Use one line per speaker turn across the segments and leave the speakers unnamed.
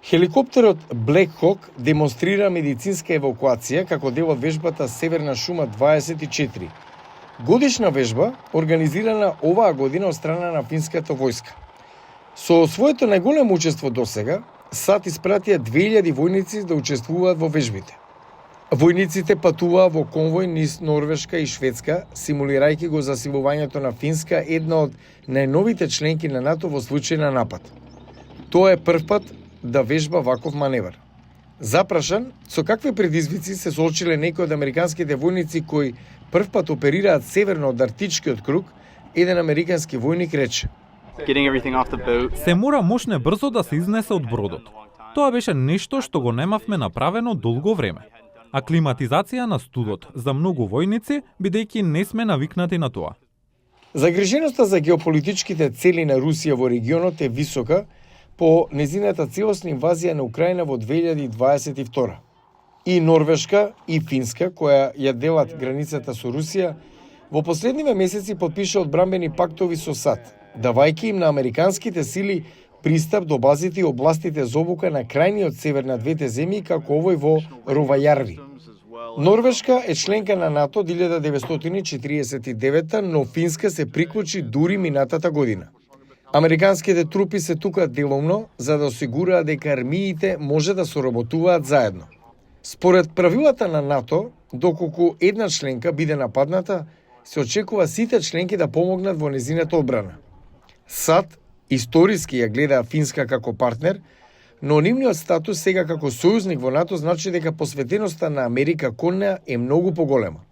Хеликоптерот Black Hawk демонстрира медицинска евакуација како дел од вежбата Северна шума 24. Годишна вежба организирана оваа година од страна на финската војска. Со своето најголемо учество досега, САД испратија 2000 војници да учествуваат во вежбите. Војниците патуваа во конвој низ Норвешка и Шведска, симулирајќи го засилувањето на Финска, една од најновите членки на НАТО во случај на напад. Тоа е прв пат да вежба ваков маневар. Запрашан со какви предизвици се соочиле некои од американските војници кои прв пат оперираат северно од Арктичкиот круг, еден американски војник рече:
Се мора мошне брзо да се изнесе од бродот. Тоа беше нешто што го немавме направено долго време. Аклиматизација на студот за многу војници, бидејќи не сме навикнати на тоа.
Загриженоста за геополитичките цели на Русија во регионот е висока по незината целосна инвазија на Украина во 2022. И Норвешка и Финска, која ја делат границата со Русија, во последниве месеци подпиша одбранбени пактови со САД, давајќи им на американските сили пристап до базите и областите за обука на крајниот север на двете земји, како овој во Ровајарви. Норвешка е членка на НАТО од 1949, но Финска се приклучи дури минатата година. Американските трупи се тука деломно за да осигураат дека армиите може да соработуваат заедно. Според правилата на НАТО, доколку една членка биде нападната, се очекува сите членки да помогнат во незината одбрана. САД историски ја гледа Финска како партнер, но нивниот статус сега како сојузник во НАТО значи дека посветеноста на Америка кон неа е многу поголема.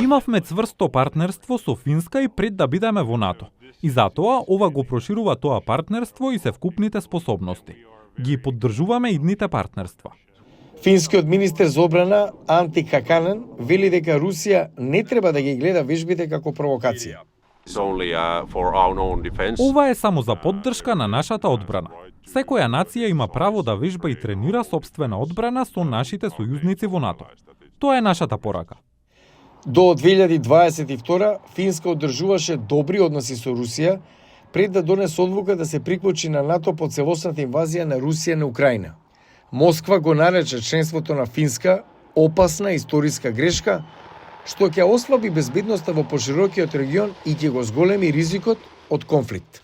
Имавме цврсто партнерство со Финска и пред да бидеме во НАТО. И затоа ова го проширува тоа партнерство и се вкупните способности. Ги поддржуваме идните партнерства.
Финскиот министер за одбрана Анти Каканен вели дека Русија не треба да ги гледа вежбите како провокација.
Ова е само за поддршка на нашата одбрана. Секоја нација има право да вежба и тренира сопствена одбрана со нашите сојузници во НАТО. Тоа е нашата порака.
До 2022 Финска одржуваше добри односи со Русија, пред да донесе одлука да се приклучи на НАТО по целосната инвазија на Русија на Украина. Москва го нарече членството на Финска опасна историска грешка, што ќе ослаби безбедноста во поширокиот регион и ќе го зголеми ризикот од конфликт.